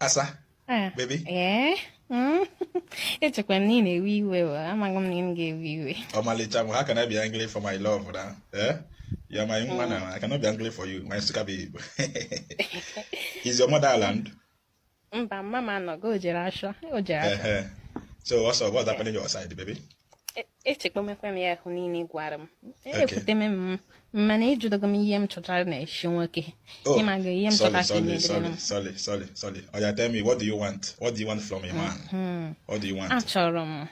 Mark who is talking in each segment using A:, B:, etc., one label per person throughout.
A: Asa,
B: Ah,
A: baby.
B: eh? Hmm? Echekwa m na ị na-ewe iwe o, amaghị m na ị ga-ewe iwe.
A: Omalicham, how can I be angry for my love now? Eh? You're my young man
B: Hmm.
A: now. I cannot be angry for you, my suka babe. Is your motherland?
B: Mba, mama anọgo o jere ashọ, o jere ashọ.
A: Uh-huh. So what's up? What's
B: Eh,
A: happening on your side, baby?
B: Echekwa m ya ahụ niile ị gwara m.
A: Okay.
B: Ekwute m mana ịjụdogo m ihe m chọtara na-eshi nwoke.
A: Oh,
B: Ịmaga ihe m chọtara ka ị na-edebe
A: sorry. Oh, yeah, tell me, what do you want? What do you want from a man? What do you want?
B: Achọrọ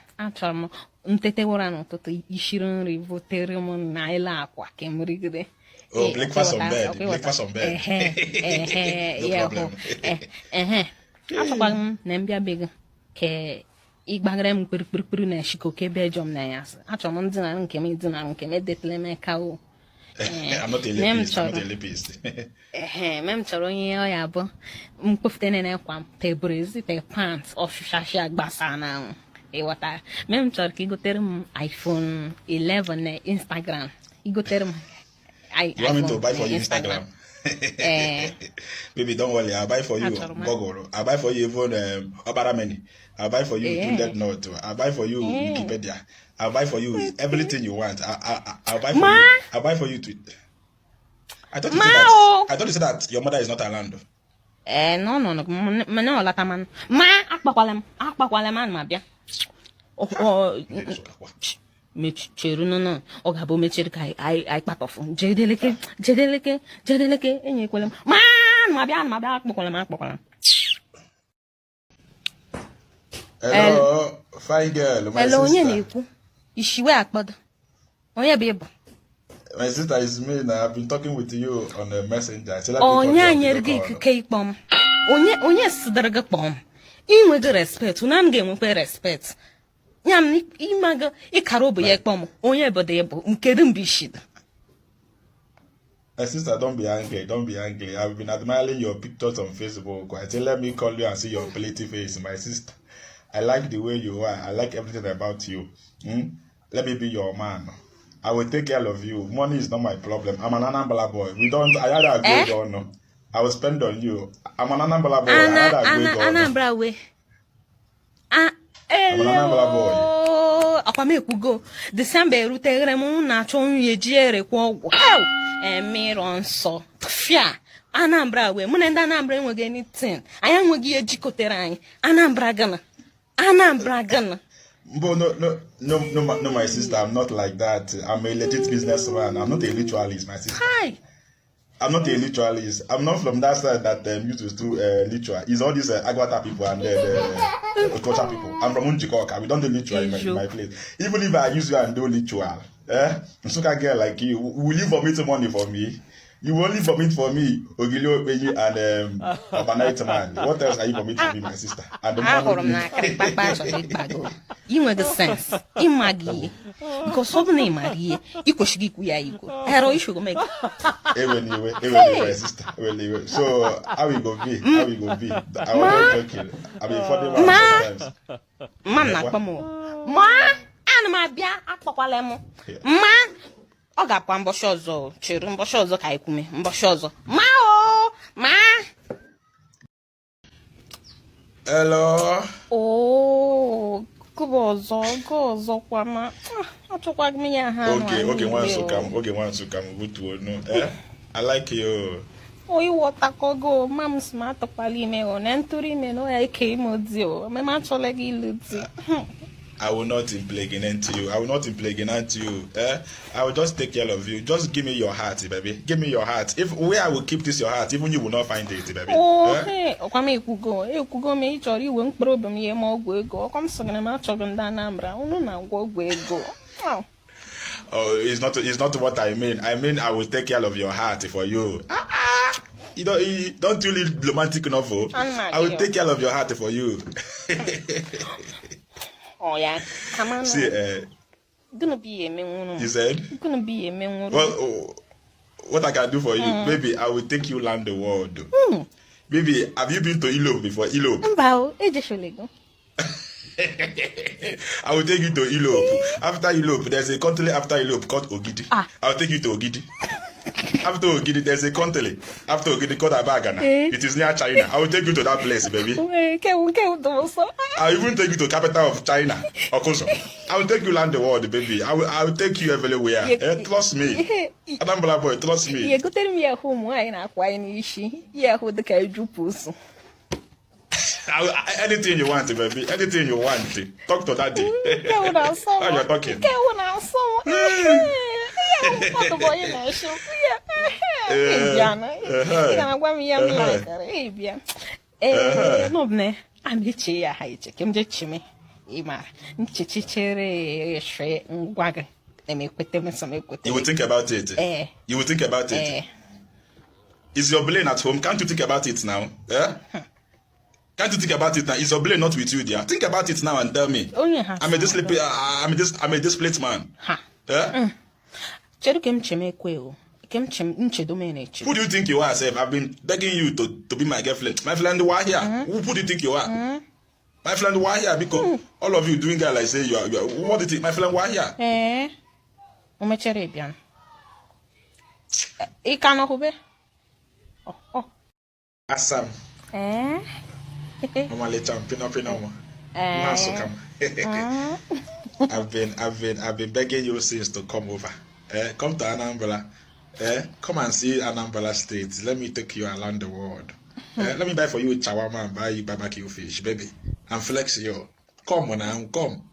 B: m ntete ụra n'ụtụtụ ishiri nri votere m na ile akwa ka m rigide.
A: Oh, breakfast on bed. Breakfast on bed. No
B: Ya
A: problem.
B: hụ. Achọkwaghị m na mbịa be gị ka ịgbagara m kpirikpirikpiri na shiko ka ebe ejọ m na ya. Achọrọ m ndịnara nke m edetela m aka o.
A: I'm not a lapist. I'm not a lapist.
B: M chọrọ onye ọ ya bụ mkpofute na-ekwa m tebrezi te pants ọshụshashị agbasa na anwụ ịghọtara. M chọrọ ka igotere m iPhone 11 na Instagram. Igotere m
A: You want me to buy for you Instagram? Baby, don't worry. I'll buy for you Google. I'll buy for you even Obarameni. I'll buy for you Tundet Note. I'll buy for you Wikipedia. I'll buy for you everything you want. I'll buy for you. I'll buy for you to. I thought you said that your mother is not around.
B: No. No, Lataman. Akpakwalem an mabia. Mechiru no. Ọ ga-abụ mechiri ka anyị kpatọfụ. Jedeleke enyekwele m. Mabia akpakwalem.
A: Hello, fine girl. My
B: Hello, onye
A: sister.
B: na-ekwu? Ishiwe akpọdo. Onye bụ ịbụ?
A: My sister is me now. I've been talking with you on the messenger. I said,
B: Onye nyere gị ikike ịkpọ m. Onye sidere gị kpọọ m. Ị nweghị respect, na m ga-enwekwa respect. Ya m ịmaga ịkara obu ya ịkpọ m. Onye obodo ịbụ nkedu mgbe ishida.
A: My sister, don't be angry. Don't be angry. I've been admiring your pictures on Facebook. I said, let me call you and see your pretty face, my sister. I like the way you are. I like everything about you. Let me be your man. I will take care of you. Money is not my problem. I'm an Anambra boy. I either agree or no. I will spend on you. I'm an Anambra boy. I either agree or no.
B: Anambra way.
A: I'm an Anambra boy.
B: Akwa m ekwugo. December eruteghere m na-achọ nwunye ji ere kwa ọgwụ. Mmiri nsọ. Fia. Anambra way. Mụ na ndị Anambra enweghị anything. Anyị enweghị ihe jikọtere anyị. Anambra gana.
A: But no, my sister. I'm not like that. I'm a legit businessman. I'm not a ritualist, my sister.
B: Hi.
A: I'm not a ritualist. I'm not from that side that used to do ritual. It's all these Agwata people and the culture people. I'm from Unjikoka. We don't do ritual in my place. Even if I use you and do ritual, Nsuka girl like you, will you vomit money for me? You will only vomit for me, Ogilio Benny and Overnight Man. What else are you vomiting for me, my sister? And the
B: man you make sense. Imagi. Because something Marie, you could shiki kuya. Hero issue make.
A: Anyway, my sister. Anyway. So how we go be? I want to talk you. I mean, for the sometimes.
B: Man, not more. Ma, and my bia, akwakwalemo. Ma. Ọ ga-akwa mbọshị ọzọ chere mbọshị ọzọ ka anyị kwume mbọshị ọzọ ma
A: Hello.
B: Gụba ọzọ kwa ma achọkwaghị m ya ha
A: Okay, once come butuo no. I like you.
B: Oyi wọtakogo mam si ma atọkwala ime o na ntụrụ ime na ya ike ime odi o mema achọla gị ilu di.
A: I will not impregnate you. I will just take care of you. Just give me your heart, baby. Give me your heart. If where I will keep this your heart, even you will not find it, baby.
B: Hey, ọkwa m ekwugo m ịchọrọ iwe mkpụrụ obi m ihe ma ọgwụ ego. Ọkwa m sịrị na m achọghị ndị Anambra. Unu na-agwọ ọgwụ ego.
A: Oh, it's not what I mean. I mean I will take care of your heart for you. You don't really romantic enough. I will take care of your heart for you.
B: Oh yeah, come on.
A: See,
B: Gonna be a man.
A: You said?
B: Gonna be a man.
A: Well, what I can do for you, baby, I will take you around the world. Baby, have you been to Ilope before? Ilope? I will take you to Ilope. After Ilope, there's a country after Ilope called Ogidi. I'll take you to Ogidi. After Ogidi, there's a country. After Ogidi, called Abagana. It is near China. I will take you to that place, baby. I will even take you to the capital of China. Okoso. I will take you around the world, baby. I will take you everywhere. Trust me. Anambra boy, trust me.
B: You go tell me at home why not why nishi. Yeah, who the caju puss.
A: Anything you want, baby. Anything you want. Talk to daddy.
B: How
A: you're talking. You will think about it. You will think about it. Is your brain at home? Can't you think about it now? Can't you think about it now? Is your brain not with you there? Think about it now and tell me. I'm a displaced man. Who do you think you are, Seth? I've been begging you to be my girlfriend. My friend, why here? Who do you think you are? My friend, why here? Because all of you doing that like say you are. What do you think? My friend, why here? Assam. I've been begging you since to come over. Come to Anambra. Come and see Anambra State. Let me take you around the world. Let me buy for you shawarma and buy you barbecue fish, baby. And flex you. Come on now, come.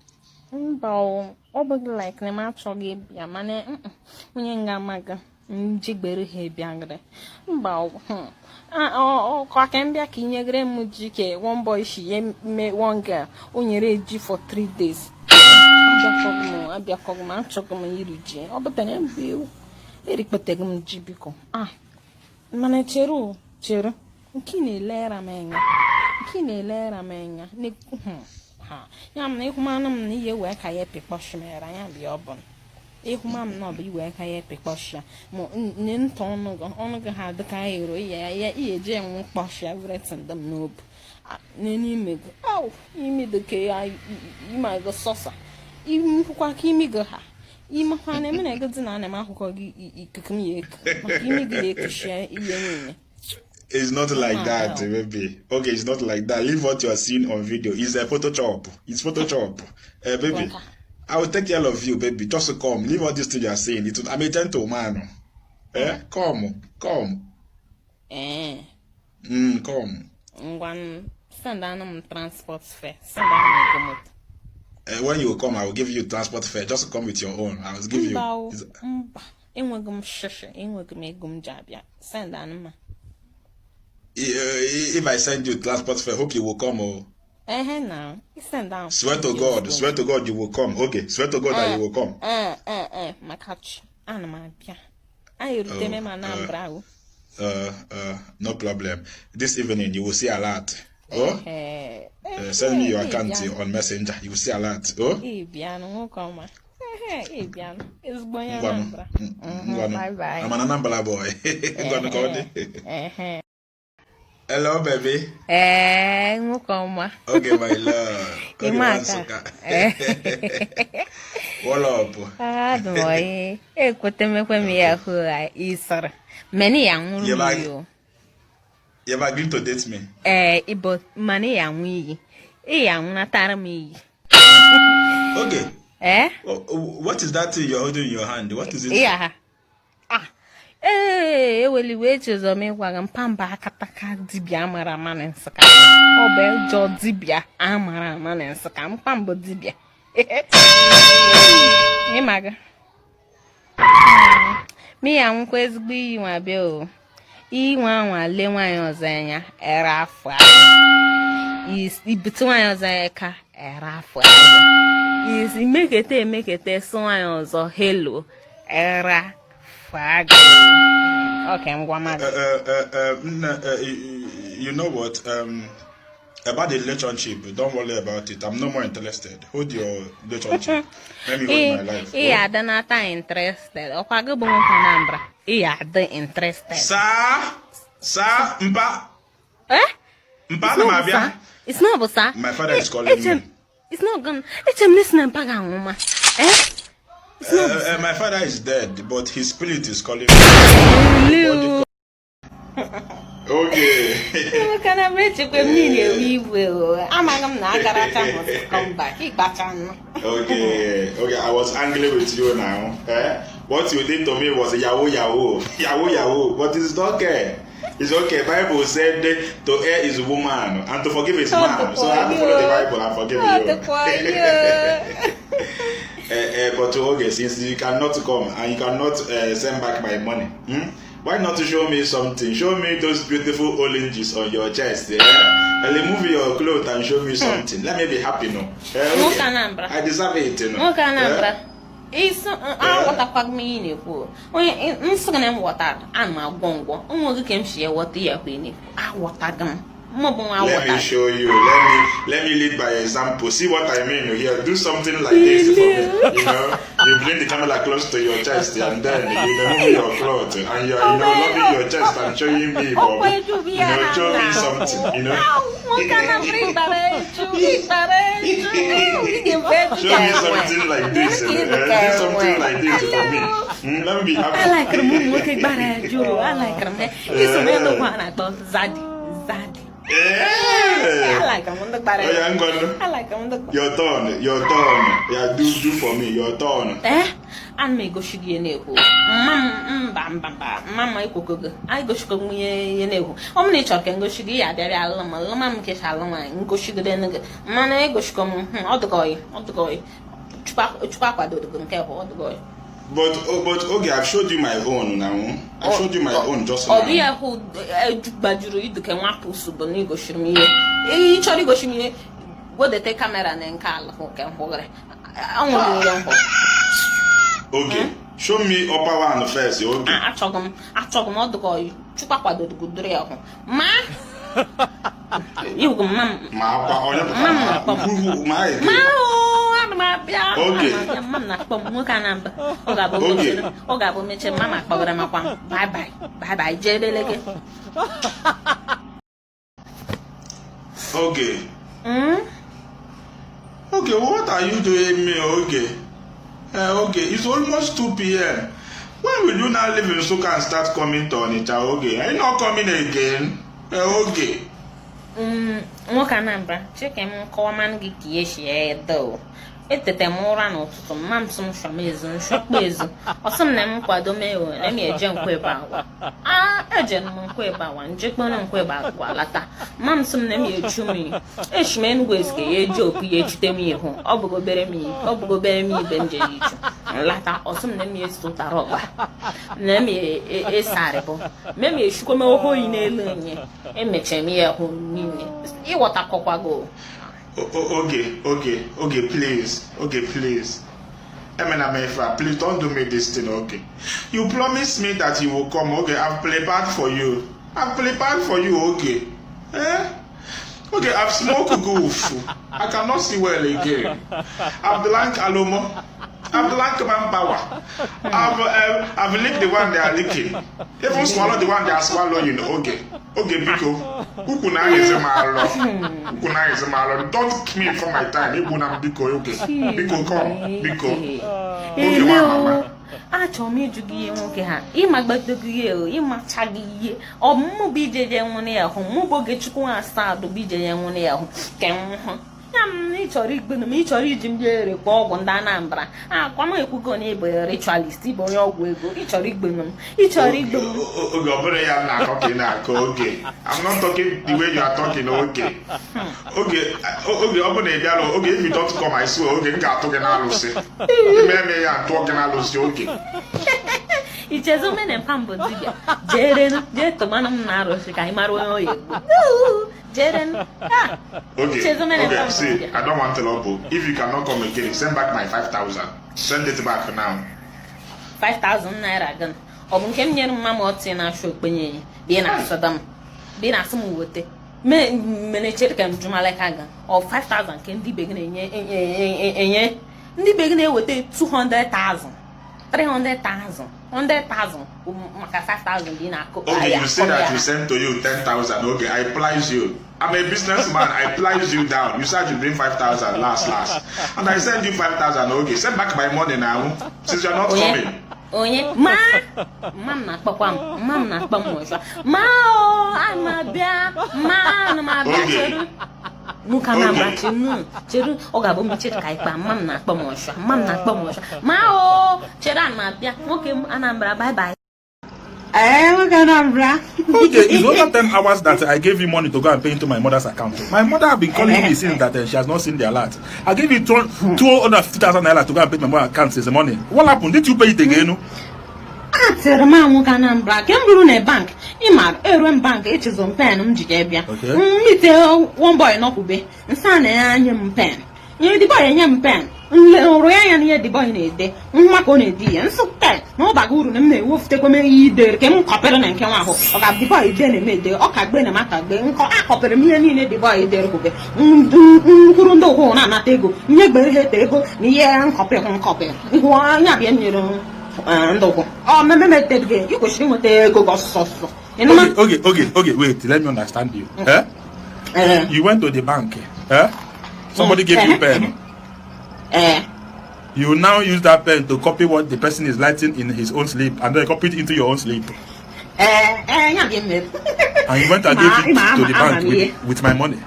B: Like the match of your money. When you maga, jigberu he biangre. Bow. I can be a king, a grandmujike. One boy, she made one girl. Only read G for 3 days. I be a cogman, chocolate, Yuji. Oh, but then I'm you. Eric Pategum Gibico. Manacheru, Cheru. Kine lera menga. Kine lera menga. Nick. Yam ne humanum near work I epic poshmer. I am the urban. A human not be work I epic posha. Mo ninton only had the Cairo. Yeah, Jam posha, written them noob. Nini mig. Oh, you made the K. You might go saucer. Even Quacky ha. Ima Hane Menegas and Anima who call you share.
A: It's not like that, baby. Okay, it's not like that. Leave what you are seeing on video. It's a Photoshop. It's Photoshop. Baby, I will take care of you, baby. Just come. Leave all this thing you are saying. I'm a gentleman. Come. Come.
B: One send down transport fare. Send down
A: when you come, I will give you transport fare. Just come with your own. I will give you.
B: Send down.
A: If I send you transport fare, hope you will come.
B: Now. Send down.
A: Swear to God, you will come. Okay, swear to God that you will come.
B: My couch. My pia. I remember my number.
A: No problem. This evening you will see a lot. Send me your account on Messenger. You will see a lot.
B: It's going bye.
A: I'm an Anambra boy. Hello, baby.
B: Okay,
A: my love. What up?
B: Boy. Many young you.
A: You have agreed to date me?
B: But money young we. Young not me.
A: Okay. What is that thing you're holding in your hand? What is it?
B: Yeah. Well, wages or me wagon pamba kataka dibia mara man and saka. Oh, bell jaw dibia, amara man and sakam pambo dibia. Hey, maga. Me, I'm quite be my bill. One lay one ozania, era for is between ozaka, era for is make it so or hello, era. Okay, I'm going
A: you know what? About the relationship, don't worry about it. I'm no more interested. Hold your relationship. Let me hold my life.
B: Yeah, they're not interested. Okay, go on Anambra. Yeah, they're interested.
A: Sa, mpa. Mpa na mabia.
B: It's not bossa.
A: My father is calling me.
B: It's not gonna. It's a listening paga, woman.
A: My father is dead, but his spirit is calling me. Okay.
B: Can I reach you with me? We will. I'm not gonna come back.
A: Okay, I was angry with you now. What you did to me was yahoo, but it's okay. It's okay. Bible said to err is woman and to forgive is man. So I have to follow the Bible and forgive you. But okay, since you cannot come and you cannot send back my money, why not show me something? Show me those beautiful oranges on your chest. Remove your clothes and show me something. Let me be happy, no? Okay. I deserve it, you know.
B: It's what a mean for. Instagram water and my bongo. Only came share what the queen. I water them.
A: Let me show you. Let me lead by example. See what I mean here. Do something like this for me. You know, you bring the camera close to your chest and then you remove your clothes and you're rubbing your chest and showing me, Bob. You know, show me something. You know. Show me something like this. Do something like this for me. Let me be happy.
B: I like them. Looking bad at you. I like them. It's a little one I thought Zaddy. I like them on the bad. I like them on the
A: Your turn. Yeah, do for me. Your turn.
B: And me go shigi yeneho. Mama I go shigi yeneho. Omni choken go shigi ya there alama. Lama mke shalama. Go shigi den. Mana go shikom. Odgoy. Chupa do the gunke odgoy.
A: But okay, I've showed you my own now. I showed you my own just now.
B: Obi who bajuru iduke wapu suboni go shimi. E chori go shimi. Go the take camera and call ho can hogre.
A: Okay, show me upper one first. Okay.
B: I talk him odgoy. Chupa do the good real. Ma you go mam. Okay. Okay. Okay, what are you doing me? Okay. Okay, it's almost 2 p.m. When will you now leave in Suka and start coming to Onitsha? Okay, are you not coming again? Okay. Nwoke Anambra, chicken common geeky though. Etete mụra n'ụtụtụ mma m sụm shọmezu nshọkpezu ọsụm na m kwado mewo na m eje nkweba agwa eje m nkweba agwa njekpọrọ nkweba agwa lata mma m sụm na m eju m eshi m Enugu ezike ya eji okwu ya echute m ihu ọ bụgobere m ibe nje iju nlata ọsụm na m esụtara ọgba na m esarịbụ me m eshukwa m oyi n'elu nye emeche m ya hụ niile ịghọtakọkwago. Okay, please. Emenamefa, please don't do me this thing, okay? You promised me that you will come, okay? I've played bad for you, okay? Okay, I've smoked goof. I cannot see well again. I've drank alomo. I've drank manpower. I've licked the one they are licking. Even swallowed the one they are swallowing, okay? Okay, Biko. Ukuna is a malo. Don't kill me for my time. Ukuna Biko, okay? Biko, come. Biko. Okay, mama. Achọ m ịjụ gị ihe nwoke ha ịma gbagdogo ihe ịmacha gị ihe ọmụmụ bụ ije je nwụrụ ya hụ mụ bụ oge chukwu asadụ bụ ije ya nwụrụ ya hụ ka m hụ ya m ịchọrọ igbenu m ịchọrọ iji m jere kwa ọgwụ ndị Anambra akwa m ekwugo na ịbụ ritualist ịbụ onye ọgwụ ego ịchọrọ igbenu m
A: oge ọ bụrụ ya na-akọ ka ị na-akọ oge I'm not talking the way you are talking oge ọ bụ na ị bịara oge if you don't come I swear oge m ga-atụ gị n'alụsị ime ya atụọ gị n'alụsị oge
B: ichezo mene pambo dibia jee tomanụ m na-arụsị ka ị mara onye oyi egbo
A: Okay, see, I don't want to trouble. If you cannot come again, send back my 5,000. Send it back now.
B: 5,000 naira again. Ọ bụ nke m nyere mma ma ọ tinye na-achọ okpenye ya bịa na asọdam bịa na asị m wete mene chere ka m jumaleka ga ọ 5,000 nke ndị be gị na-enye ndị be gị na-eweta 200,000 300,000 100,000 maka 5,000 dị na akụ.
A: Okay, you say that you sent to you 10,000. Okay, I price you. I'm a businessman. I price you down. You said you bring 5,000 last. And I send you 5,000. Okay, send back my money now. Since you're not coming.
B: Onye mam na-akpọkwa mam na-akpọ m ọzọ ma o amabịa ma na mabịa cheru nwoke na-agba cheru ọ ga-abụ m chere ka ikpa mam na-akpọ m ọzọ ma o chere a na-abịa nwoke m Anambra bye bye.
A: Okay, it's over 10 hours that I gave you money to go and pay into my mother's account. My mother has been calling me since that she has not seen the alert. I gave you 250,000 naira to go and pay my mother's account since the morning. What happened? Did you pay it again? No?
B: Atịrị m anwụ ka Anambra ke m ruru na bank ịma eru m bank echizo m pen m jide bịa mmite one boy nọkwube nsa na ya nye m pen nye di boy enye m pen nrụ ya na ihe di boy na-ede nwa ka ọ na-edi ya nsụ pen na ọ baga uru na m na-ewofutekwa m ihe idere ke m kọpịrị na nke nwa ahụ ọ ga di boy ide na-eme ede ọ ka gbe na maka gbe nkọ akọpịrị m ihe niile di boy idere kwube nkwuru ndị ụkwụ na-anata ego nye gbere ha ete ego na ihe nkọpị ihu anya bịa nyere okay, wait, let me understand you.
A: You went to the bank, somebody gave you a pen. You now use that pen to copy what the person is writing in his own sleep and then copy it into your own sleep. And you went and gave it to the bank with my money.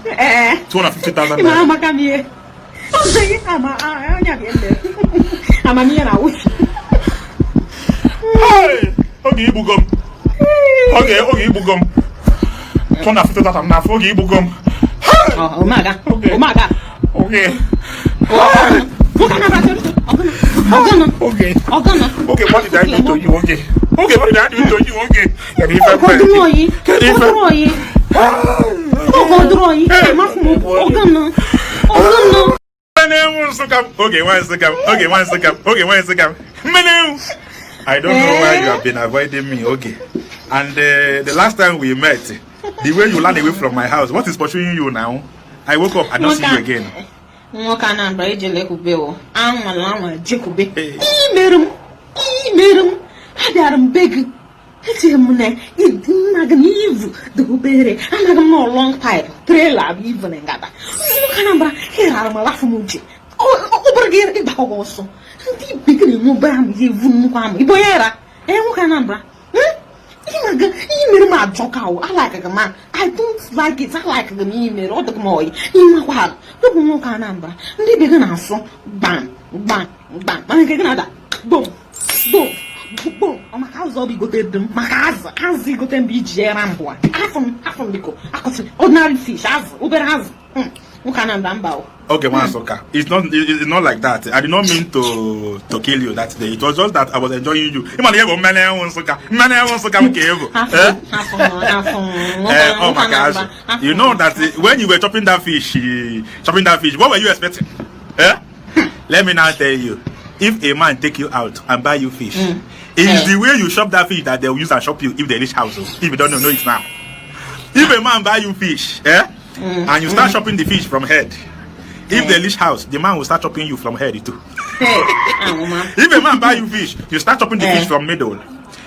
A: 250,000 naira. Okay, Ibugum. Okay, Ibugum. 250,000 now. Okay, Ibugum.
B: Oh my God.
A: Okay. Okay. Okay, what did I do to you? Okay, what did I do to you? Okay. Okay, one second. I don't know why you have been avoiding me. Okay. And the last time we met, the way you ran away from my house, what is pursuing you now? I woke up and not see you again.
B: I like a man. I don't like it. I like the email or the boy. In my wild, the woman can number. They begin also bang, bang, bang. I get another boom, boom, boom. On my house, I'll be good at them. My house, you got them be Jeramboa. Half from the ordinary fish, as Uber has.
A: Okay, Wansoka. It's not like that. I did not mean to kill you that day. It was just that I was enjoying you. Oh my gosh. You know that when you were chopping that fish, what were you expecting? Let me now tell you. If a man take you out and buy you fish, it is the way you shop that fish that they will use and shop you if they reach house. If you don't know it now. If a man buy you fish, and you start chopping the fish from head, if they reach house, the man will start chopping you from head too. If a man buy you fish, you start chopping the fish from middle.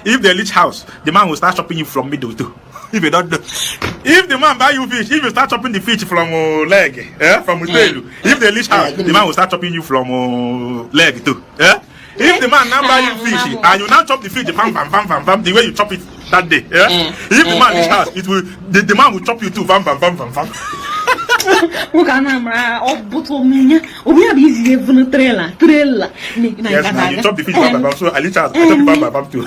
A: If they reach house, the man will start chopping you from middle too. If you don't know. If the man buy you fish, if you start chopping the fish from leg, from tail. If they reach house, the man will start chopping you from leg too. If the man now buy you fish and you now chop the fish, bam, the way you chop it that day, if the man reach house, it will the man will chop you too, bam.
B: Yes,
A: now you chop the fish, bam, so I reach house, I chop it bam too.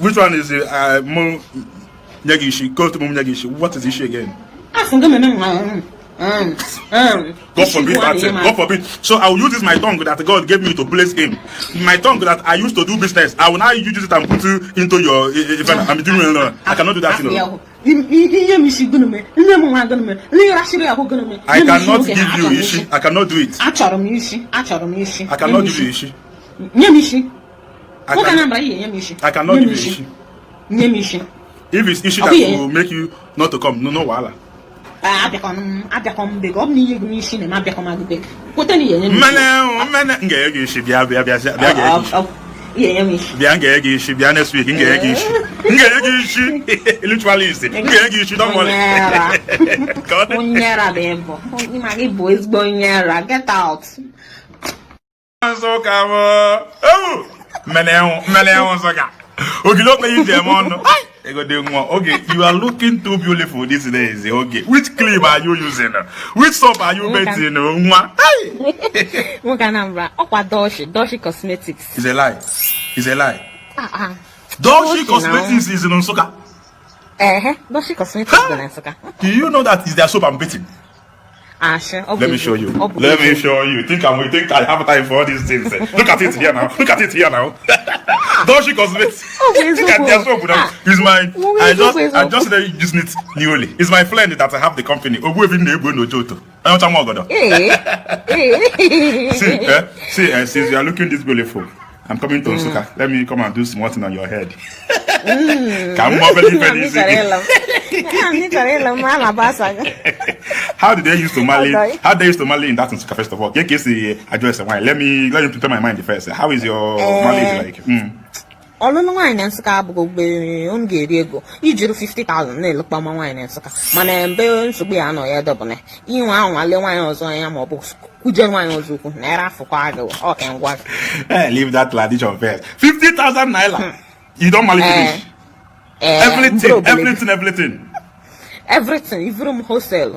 A: Which one is Nyagishi? Go to Nyagishi. What is the issue again? God forbid that. God forbid. So I will use this my tongue that God gave me to bless him. My tongue that I used to do business. I will now use it and put it into your event. I cannot do that. I cannot give you ishi. I cannot do it. I cannot give you ishi. I cannot give you ishi. If it's issue that will make you not to come, no wala. Next week. Literally, don't worry.
B: Get out.
A: So come oh, okay, look at you, Demon. Okay, you are looking too beautiful these days. Okay, which cream are you using? Which soap are you making?
B: Doshi Cosmetics.
A: It's a lie. It's a lie. Doshi Cosmetics is in Onsoka.
B: Doshi Cosmetics is in Onsoka.
A: Do you know that is their soap I'm beating?
B: Sure.
A: Let me show you. Let me show you. Think I have time for all these things. Look at it here now. Look at it here now. Doshi Cosmetics. Look at their soap now. It's mine. I just using it newly. It's my friend that I have the company. See, since you are looking this beautiful, I'm coming to Onsuka. Let me come and do something on your head. How did they used to marry? How they used to marry in that Onsuka first of all? Let me prepare my mind first. How is your marriage like?
B: Ọlụlụ nwaanyị Nsụka bụ ga-eri ego ijiri 50,000 na-elukpa nwaanyị Nsụka mana mbe nsogbu ya nọ ya dọbụna inwe anwale nwaanyị ọzọ ya ma ọ bụ kuje nwaanyị ọzọ ukwu naira afụkwa agụ ọka ngwa
A: leave that tradition first. 50,000 naira you don't marry finish everything even wholesale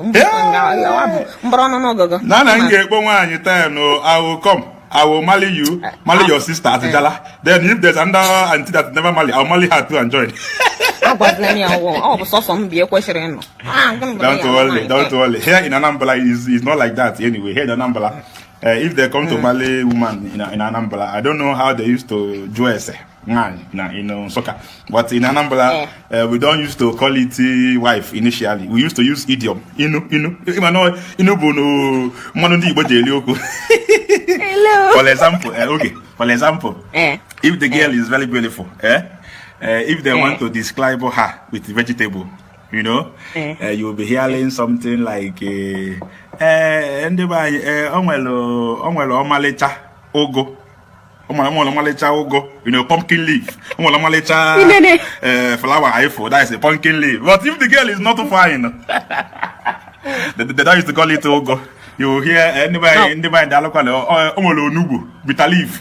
A: mbara n'ogogo na ga-ekpo nwaanyị ten I will come. I will marry you, marry your sister at Jala. Then if there's another auntie that never marry, I'll marry her too and join. Don't worry. Here in Anambra is not like that anyway. Here in Anambra, if they come to marry woman in Anambra, I don't know how they used to dress. In soccer, but in Anambra, we don't used to call it wife initially. We used to use idiom. For example, if the girl is very beautiful, if they want to describe her with vegetable, you know, you will be hearing something like you know, pumpkin leaf. Flower ifo, that is a pumpkin leaf. But if the girl is not fine, they don't used to call it ogo. You hear anybody in the local nubu, bitter leaf.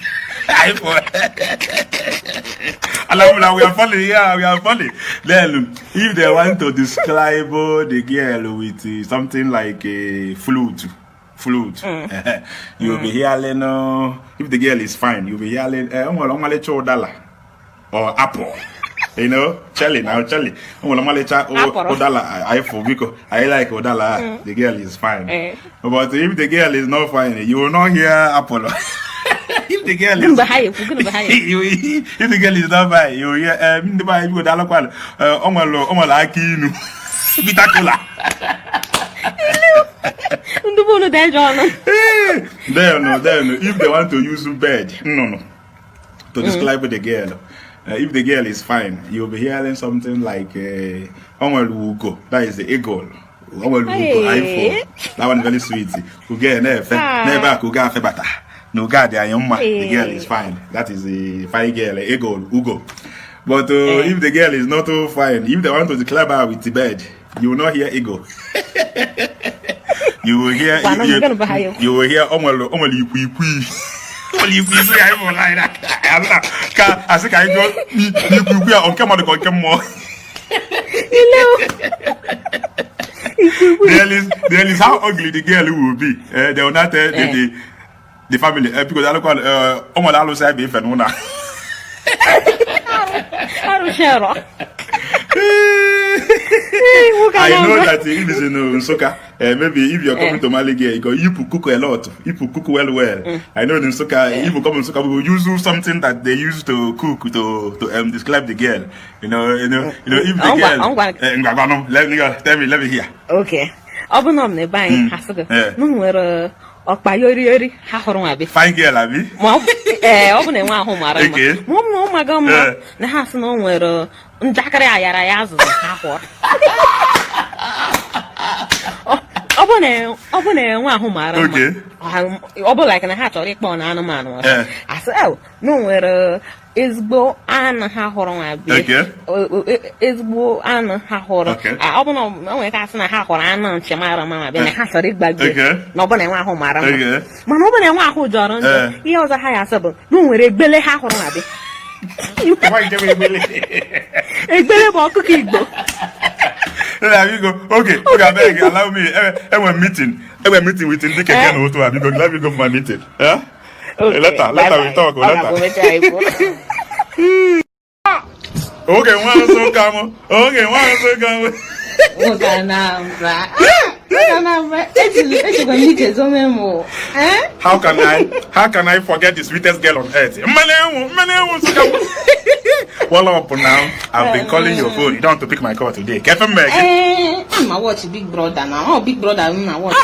A: We are funny, yeah, we are funny. Then, if they want to describe the girl with something like a flute, you'll be hearing, if the girl is fine, you'll be hearing, or apple. You know, Charlie. Odala, I like Odala. The girl is fine. But if the girl is not fine, you will not hear Apollo. If the girl is if the girl is not fine, you will hear the boy Odala kwal. Akinu. Bitakola. There no. If they want to use bed, no. To describe the girl. If the girl is fine, you'll be hearing something like Ugo. That is the eagle. That one is very sweet. Never febata. No God, the girl is fine. That is the fine girl, eagle, Ugo. But if the girl is not so fine, if they want to describe her with the bed, you will not hear ego. You will hear I think I go on camera more. There is how ugly the girl will be. They will not tell the family because I look at Omar say be Fenuna. I know that if it's in Soka, Maybe if you're coming to Mali, you cook a lot. You cook well. I know in Soka, if you come in Soka, we will use something that they use to cook to describe the girl. You know, if the girl. Let me hear.
B: Okay. Obunom ne buying hasaga. No were Okbayori Hahorabi.
A: Fine girl, Abby.
B: Open a one home. Oh my god, the house no where Jacare Ayaz. Open a one home. Okay. Open like a hat or a corn animal. I said, oh, nowhere is bo an Hahorabi. Is bo an Hahor. I open on no cast and a Hahor and Chamara Mamma, then a Hassarik bag. Nobody want home. Nobody want who Jordan. He was a higher suburb. No, we're a Billy Hahorabi. You can't give me Billy. A Billy Bob cookie book.
A: There you go. Okay, beg, allow me. We're meeting with Dick again. Let me go for my meeting. Yeah?
B: Okay,
A: later we talk. Okay, one so come. How can I forget the sweetest girl on earth? Well up now, I've been calling your phone. You don't have to pick my call today. I'm
B: a watch Big Brother now. Big Brother, watch.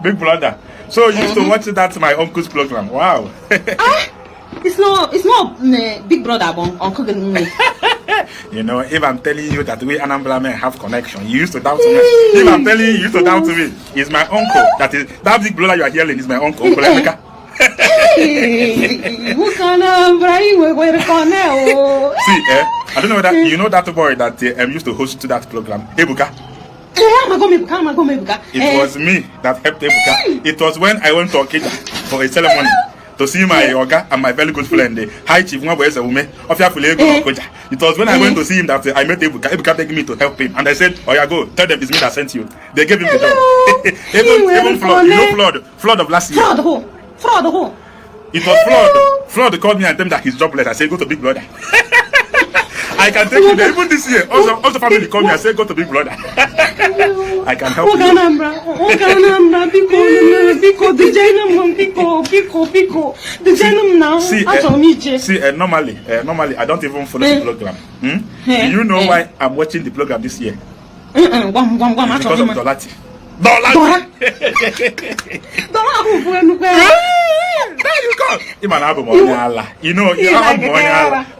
A: Big Brother. So you used to watch that my uncle's program. Wow.
B: It's not Big Brother Uncle.
A: You know, if I'm telling you that we Anambra men have connection, you used to doubt me. If I'm telling you used to doubt me, it's my uncle. That Big Brother you are hearing is my uncle, Uncle Emeka. See, I don't know whether you know that boy that used to host to that program, Ebuka. It was me that helped Ebuka. It was when I went to Okija for a ceremony to see my Oga and my very good friend, High Chief Mwabweze Ume of Yafulego Okija. It was when I went to see him that I met Ebuka. Ebuka begged me to help him, and I said, "Oh yeah, go tell them it's me that sent you." They gave him the job. Even flood, you know, flood of last year.
B: Fraud.
A: It was Flood called me and told me that he's jobless. I said, go to Big Brother. I can take you there. Even this year, also family called me and said, go to Big Brother. I can help you. See, normally, I don't even follow the program. Do you know why I'm watching the program this year? Because of Dolati. There you go. You know,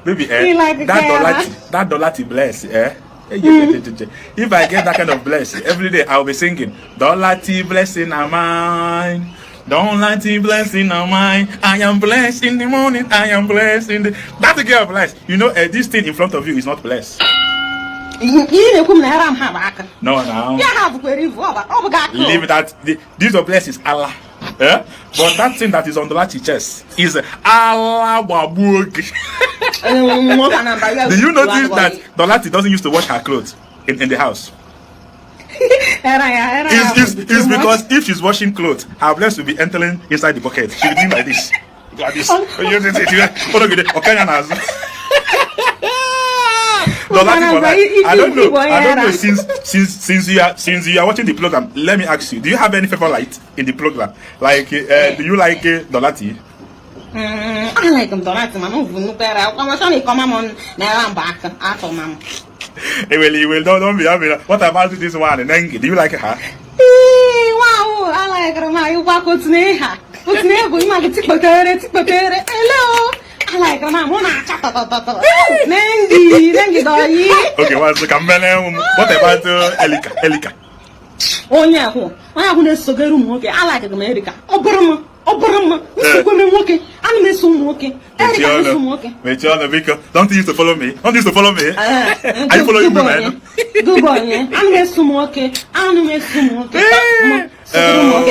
A: baby, that Dolati bless, If I get that kind of blessing every day, I'll be singing Dolati blessing of mine. Dolati blessing of mine. I am blessed in the morning. I am blessed in the. That's the girl blessed. You know, this thing in front of you is not blessed. No. Leave that. This blessed is Allah. But that thing that is on the Dolati chest is Allah Wabuki. Do you notice that Dolati doesn't used to wash her clothes in the house? It's because if she's washing clothes, her blessed will be entering inside the bucket. She'll be doing like this. Like this. I don't know. Since you are watching the program, let me ask you: do you have any favorite in the program? Like, do you like Dolati?
B: I like Dolati, man.
A: Don't be happy. What about this one? Nengi, do you like her?
B: Wow, I like her. Hello. I like her. Nengi,
A: okay, what's the camera? What about Elika?
B: Oh, yeah, who is so good? Okay, I like America. Obrama, I'm walking.
A: Don't you used to follow me? I follow you, man.
B: Good boy, I'm walking.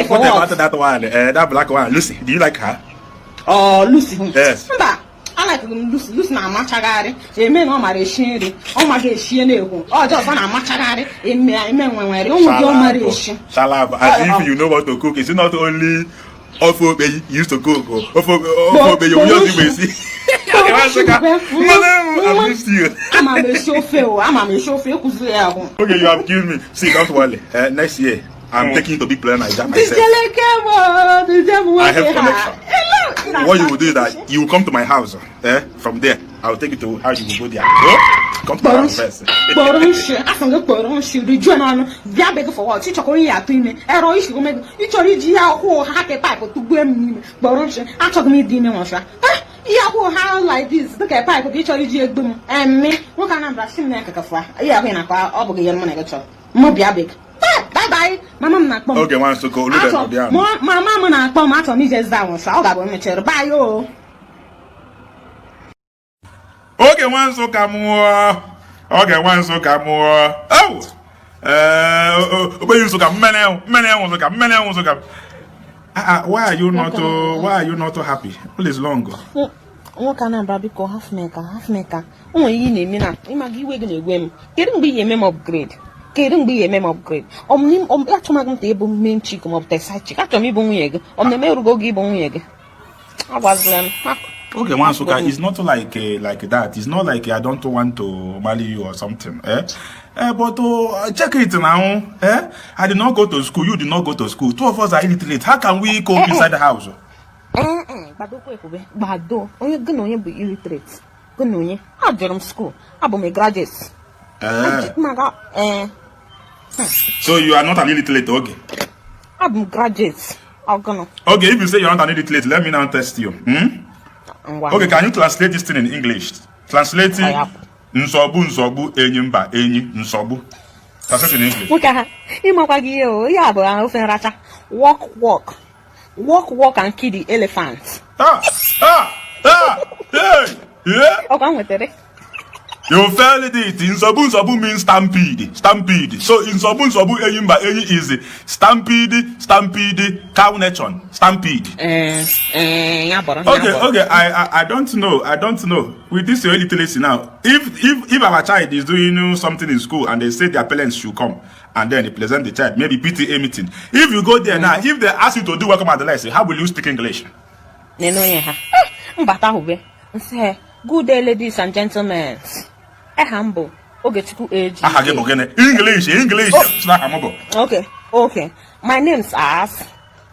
A: What about that one? That black one, Lucy? Do you like her?
B: Oh, Lucy.
A: Yes.
B: I like Lucy na machagari. A man on my shindy. Oh my gosh, she knew. Oh, just on a machagari. A man when we're on my issue.
A: Shalab, as if you know what to cook. It's not only Ofo you used to cook. Ofo you just see. Okay, you have killed me. See, don't worry. Next year, I'm taking you to big player Naija myself. I have connection. What you will do is that you will come to my house. From there, I will take you to how you will go there. Come to my house first.
B: How like this? Look at pipe. You charge you boom. And me, what can I brush him like a fly? Yeah, when I call, I'll be your money. Bye bye. My mom not come.
A: Okay, once to go. Look at the
B: my mama not come out on me just down. So I'll go with me. Bye yo.
A: Okay, once to come. Okay, once to come. Oh. But you to come. Many wants to come. Why are you not happy? All is long.
B: What can I biko half maker. Oh, you name me now. You might give away the whim. Getting be a mem upgrade. Getting be a mem upgrade. Actually, table main chicken of the side chick. After me, bong on the mail go give bong I was them.
A: Okay, one suka, it's not like that. It's not like I don't want to marry you or something. But check it now. I did not go to school. You did not go to school. Two of us are illiterate. How can we go inside the house?
B: Bado, onye gonna onye be illiterate. Gonna onye. I did school. I'm a graduate.
A: So you are not an illiterate, okay?
B: I'm graduate.
A: Okay, if you say you're not an illiterate, let me now test you. Okay, can you translate this thing in English? Translate it. Nsobu, enyimba, enyi, nsobu. Translate in English. Walk and kill the elephant. Yeah. Okay, you failed it. Nsobu means stampede. So nsobu enyimba enyi is stampede cow nation. Stampede. Okay. I don't know. With this your literacy now, if our child is doing something in school and they say their parents should come and then they present the child, maybe PTA meeting. If you go there now, if they ask you to do welcome address, how will you speak English?
B: Good day, ladies and gentlemen. Humble. English. Okay. My name's As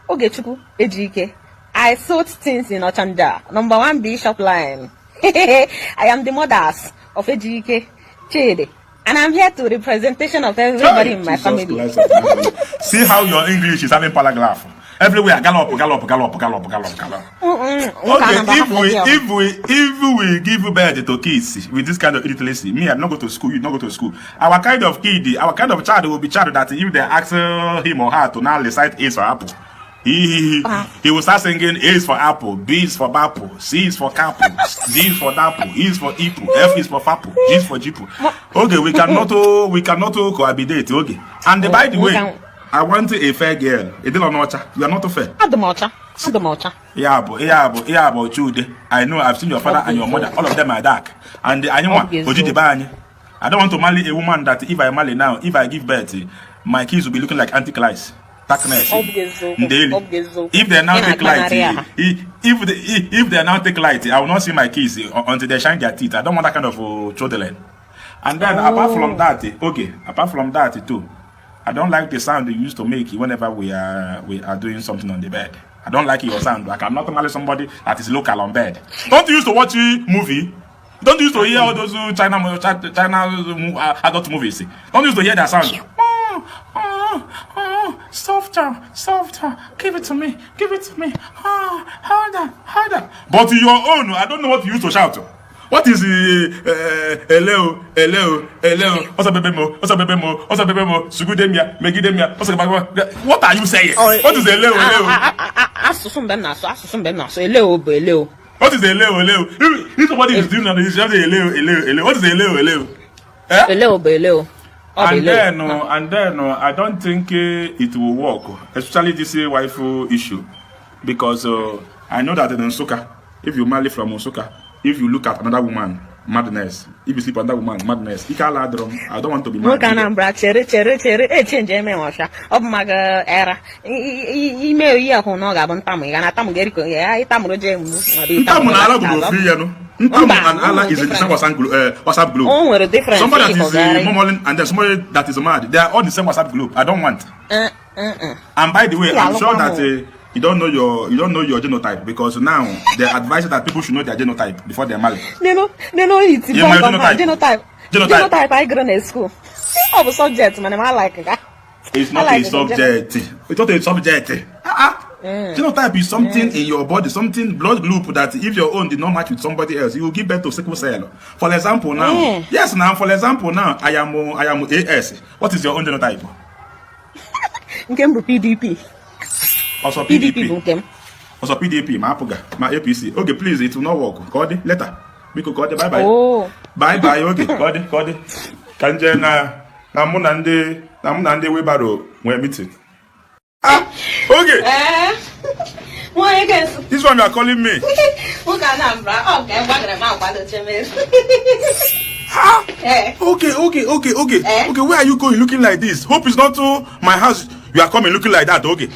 B: Ogechuku Ejike. I sold things in Ochanja, number 1 Bishop line. I am the mothers of Ejike Chede, and I'm here to representation of everybody in my family.
A: See how your English is having paragraph. Everywhere, gallop. Okay, if we give birth to kids with this kind of illiteracy, me, I not go to school, you not go to school. Our kind of child will be child that if they ask him or her to now recite A's for apple, he will start singing A is for apple, B is for apple, C is for capo, D is for dapple, E is for ipu, F is for fapu, G is for jipu. Okay, we cannot cohabitate. Okay, and by the way, I want a fair girl. You are not fair. Yeah, but Jude. I know I've seen your father and your mother. All of them are dark. And I don't want to marry a woman that if I marry now, if I give birth, my kids will be looking like Antichrist. Darkness. Daily. If they now take light, if they now take light, I will not see my kids until they shine their teeth. I don't want that kind of children. And then apart from that too. I don't like the sound you used to make whenever we are doing something on the bed. I don't like your sound. I cannot marry somebody that is local on bed. Don't you used to watch movie? Don't you used to hear all those China adult movies? Don't you used to hear that sound? Softer. Give it to me. Harder. But your own, I don't know what you used to shout. What is hello? What's up, baby mo? Sugudemia, Megidemia. What are you saying? What is hello? Hello. What is hello? If somebody is doing that, he's just hello. What is hello?
B: Hello.
A: And then, I don't think it will work, especially this wife issue, because I know that in Nsukka, if you marry from Nsukka, if you look at another woman, madness. If you sleep on that woman, madness. I don't want to be mad.
B: Canambra, cherry, change me washer of Maga era. Email ya Honoga on Tamu, and Atamugerico, Tamu James.
A: And Allah is in the same WhatsApp group.
B: Oh, a different.
A: Somebody that is momoling and then somebody that is mad. They are all the same WhatsApp group. I don't want. And by the way, I'm sure that you don't know your genotype, because now they advise that people should know their genotype before they're married.
B: They know it's genotype. Genotype I grew in school. Of a subject, man, I like it.
A: It's not a subject. It's not a subject. Genotype is something in your body, something blood group that if your own did not match with somebody else, you will give birth to sickle cell. For example, now, for example, now I am AS. What is your own genotype?
B: PDP.
A: Also PDP. Also PDP. My APC. Okay, please, it will not work. Call the letter. Because call the bye bye.
B: Oh.
A: Bye bye. Okay, call the. Kanje na munande webaro we meeting. Okay.
B: Why again?
A: This one you are calling me. Okay, where are you going looking like this? Hope it's not to my house. You are coming looking like that, okay?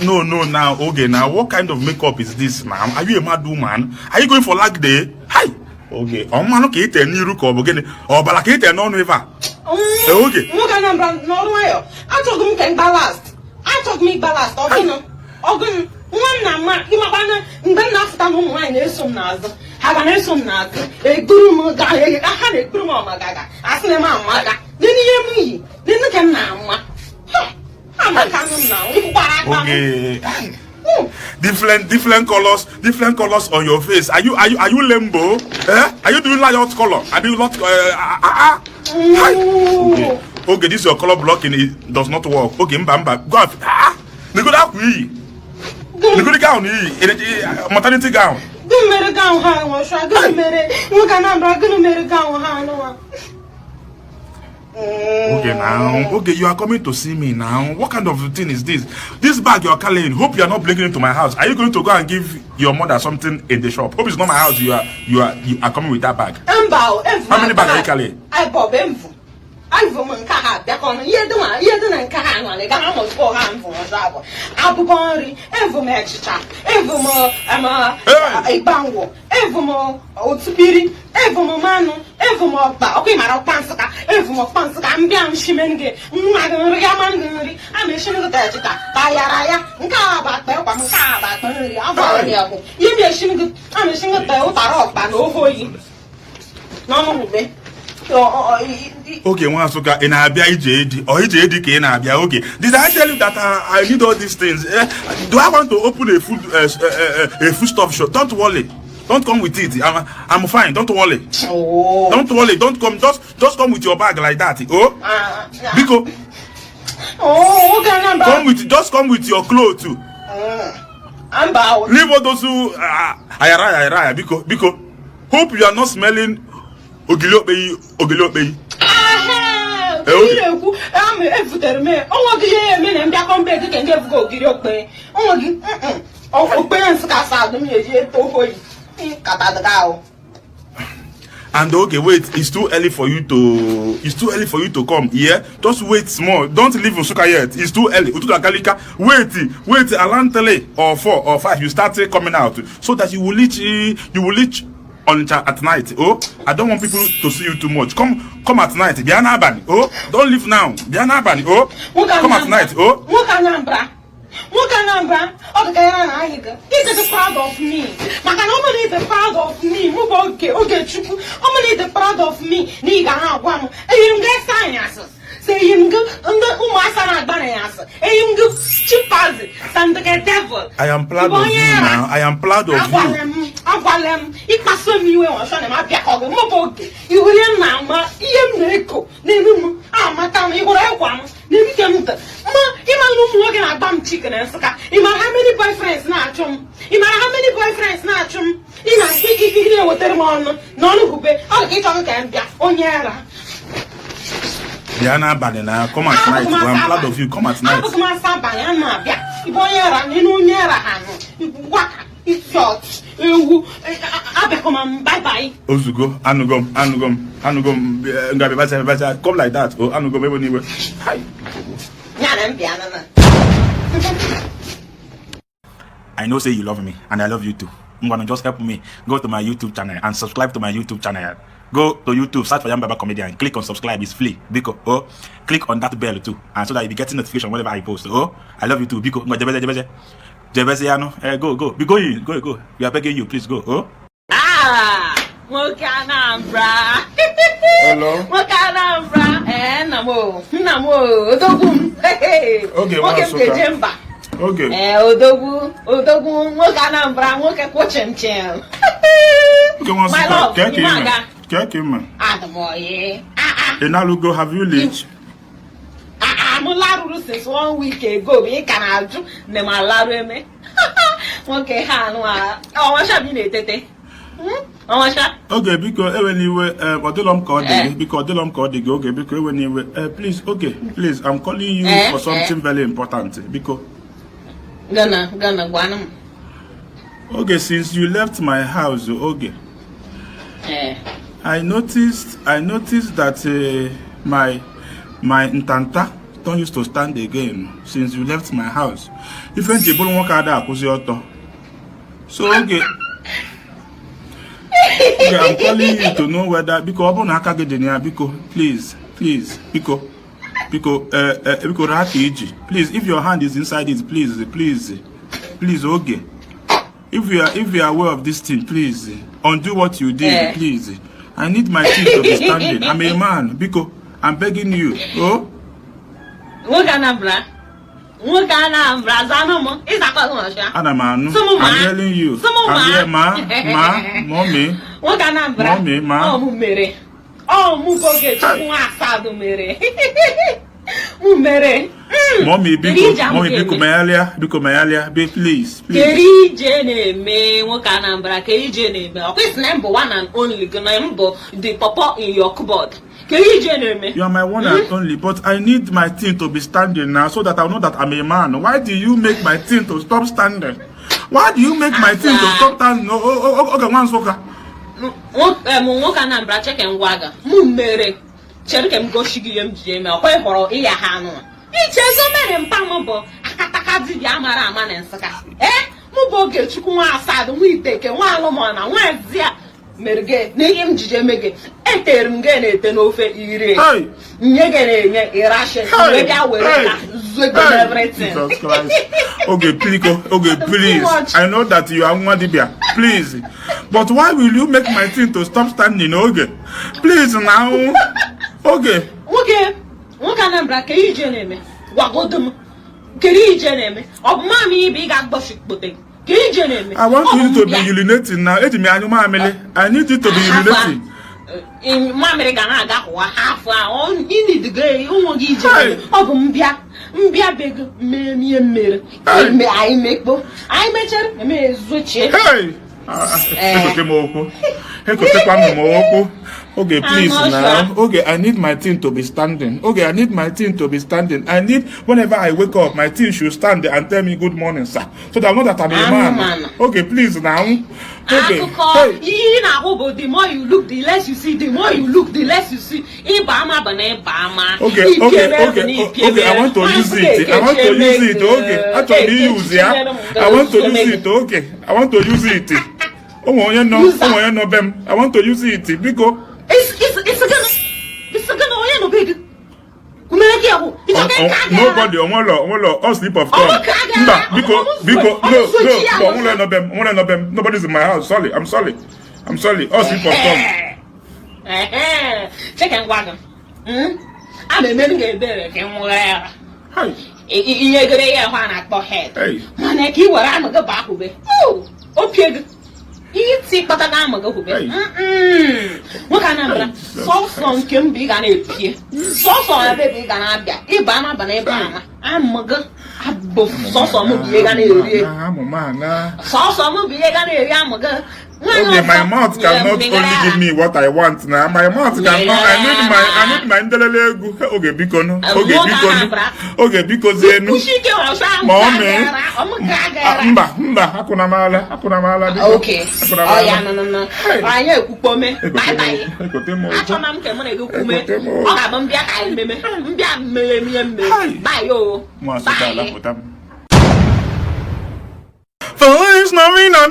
A: No, now, okay, now what kind of makeup is this, ma'am? Are you a mad woman? Are you going for lag day? Hi! Okay, man, okay, it's a new look or again, or but I can't non-river. Okay.
B: I took me ballast, organ. One man, you are going after wine, some naza. Have an some naza, a groom, I had a groom on my gaga. Ask them, Maga. Then you me, then you can now. I'm not coming now.
A: Okay. Different colors on your face. Are you limbo? Are you doing light color? Are you not Okay, this is your color blocking. It does not work. Okay, mbamba. Go out. The good out we. The good gown. Maternity gown.
B: Good marry gown. How good marry? You can good marry gown.
A: Okay now. Okay, you are coming to see me now. What kind of thing is this? This bag you are carrying. Hope you are not bringing it to my house. Are you going to go and give your mother something in the shop? Hope it's not my house. You are coming with that bag. How many bags are you carrying?
B: I bought them. I woman can't back on ye don't can't on the gamma for hand for Zabo. Abubari, ever extra, ever more a bango, ever more old spirit, ever more mano, ever more okay, my pansaka, ever more pansaka, I'm down shimenge, Magamangari, I'm a shimmer that Tayaraya, Nkaba, Nkaba, you be a shimmer, I'm a single Tayota, and over you. No,
A: okay, one sugar in Abia EJD or EJD in Abia. Okay, did I tell you that I need all these things? Do I want to open a foodstuff shop? Don't worry, don't come with it. I'm fine. Don't worry.
B: Oh.
A: Don't worry. Don't come. Just come with your bag like that. Oh, because just come with your clothes too.
B: I'm bound.
A: Leave all those who ayara because hope you are not smelling. Ogilopei.
B: I'm every man. Oh, yeah, men and back on bed can get go Gilopei. Oh, parents cast out the music for you.
A: And okay, wait, it's too early for you to come. Yeah, just wait small. Don't leave Usuka yet. It's too early. Wait, around 3 or 4 or 5, you start coming out so that you will reach on at night. Oh, I don't want people to see you too much. Come at night. Diana Bani. Oh, don't leave now. Diana Bani. Oh, come at night. Oh,
B: oh, the proud of me. Macanomany the proud of me. Okay, the proud of me. Niga, one. And you get science. Say you go under Umasana Bananas. And you go chipas and the devil.
A: I am proud of you now. I am proud of you.
B: It must be you and son of my back of the Moboke. You will now, Yemeko. Nemu, Madame, you will have one. Nemu Kamuta. Ima looking at chicken and sucker. Ima how many boyfriends not chum? Ima how many boyfriends not chum? Ihe wetere m ọnụ n'ọnụ hube ọ ga ịchọ ka m bịa onye ara
A: Diana Banana, come at night. I'm proud of you. Come at night.
B: Abụghị m asa abalị a na-abịa ịbụ onye ara n'elu onye ara ha nọ waka idiot ewu abịakọma m bye bye
A: Ozugo, anugom, ngabe come like that. Oh, anugom ebe niwe. Hi.
B: nyana m bịa na
A: I know say you love me and I love you too. I'm gonna just help me go to my YouTube channel and subscribe to my YouTube channel. Go to YouTube, search for Yam Baba Comedian, click on subscribe, it's free. Because click on that bell too, and so that you'll be getting notification whenever I post. Oh, I love you too. Because go. Be going, go. We are begging you, please go. Oh.
B: Nwoke Anambra.
A: Hello.
B: Nwoke Anambra. Nna m odogwu m.
A: Okay,
B: nwoke m ga-eje mba.
A: Okay.
B: Odogwu nwoke Anambra, nwoke kwụchimchim. My love, Adamoye.
A: Enalugo, have you leached?
B: I'm laruru since 1 week ago. We can aju ne malaru me. Okay, hanwa. Oh, what shall be netete?
A: Okay, because anyway, Odilom called okay, because anyway, please, I'm calling you for something very important. Because
B: Gana, guanam.
A: Okay, since you left my house, okay. I noticed that my Ntanta don't used to stand again since you left my house. Different people won't so okay. Okay, I'm calling you to know whether because please please, if your hand is inside it, please, okay. If you are aware of this thing, please undo what you did, please. I need my teeth to be standing. I'm a man, because I'm begging you. Oh? I'm telling you. Mommy. Mommy, because my please.
B: Keri Jene me nwoke Anambra, Keri Jene me. Okay, number one and only. The papa in your cupboard. Keri Jene me.
A: You are my one and only, but I need my thing to be standing now so that I know that I'm a man. Why do you make my thing to stop standing? Why do you make my thing to stop standing? Okay, one soka.
B: Nwoke Anambra check and waga. Mere. Check and go shigi yem jeme. Okwe horo iya hanu. Ichezo mere mpambo akataka di amara amana nsaka mubo ge chukwu nwa asad nwa iteke nwa alụmọ na nwa ezia merge na ihe mjije mege etere m ge na-ete n'ofe ire nye ge na-enye irashe we ga were ka zuego everything.
A: Okay, please. I know that you are Nwadibia. Please. But why will you make my thing to stop standing? Okay. Please now. Okay.
B: Nwoke Anambra ka ije na-eme wagodum keri ije na-eme ọbụma m ibe ị ga-agbọshikpote ka ije na-eme
A: I want you to be urinating now. I need you to be urinating.
B: Mamịrị ga na-aga hụwa hafụ ahụ ịnịdịgo ụmụ gị ije ọ bụ mbịa bego mmemme mmere anyị mekpo anyị mechara eme ezochie
A: Okay, please now. Okay, I need my thing to be standing. I need, whenever I wake up, my thing should stand there and tell me good morning, sir. So that I know that I'm a man. Okay, please now. Okay.
B: The more you look, the less you see. The more you look, the less you see.
A: Okay. I want to use it. Okay. Actually use it. I want to use it. Okay. I want to use it. I want to use it because
B: it's gonna big.
A: Nobody on sleep of tongue. Because nobody's in my house. I'm sorry. All sleep of tongue.
B: Check and wagon. I'm a man can wear.
A: Hi.
B: You're gonna hear one at the head.
A: Hey.
B: Manaki, what I'm a go back away. Oh, okay. Iti patana mago hube. Wakanambra. So can be an appear. So a baby ganabia. Ibama banana. I'm mago. Abo so movie an area. So movie an area mago.
A: Okay, my mouth cannot only give me what I want now. My mouth cannot. I need my ndelelegu. Okay, bikono. Okay, because mommy. Mba, hakuna mala.
B: Okay. Oh yeah, no. Aye kukome. Bye. Achona mke mo na kukume. O ga mbia ka meme. Mbia meme. Bye yo. Bye.
A: Feliz Navidad.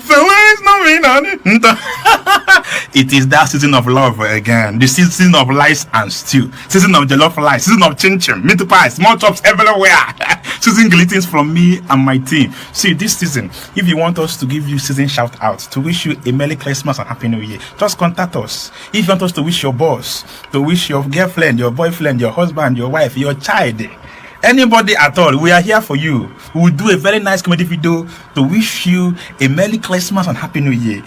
A: Feliz Navidad. It is that season of love again. The season of rice and stew. Season of jollof rice. Season of chin chin, meat pies, small chops everywhere. Season greetings from me and my team. See, this season, if you want us to give you season shout out, to wish you a Merry Christmas and Happy New Year, just contact us. If you want us to wish your boss, to wish your girlfriend, your boyfriend, your husband, your wife, your child, anybody at all, we are here for you. We will do a very nice comedy video to wish you a Merry Christmas and Happy New Year.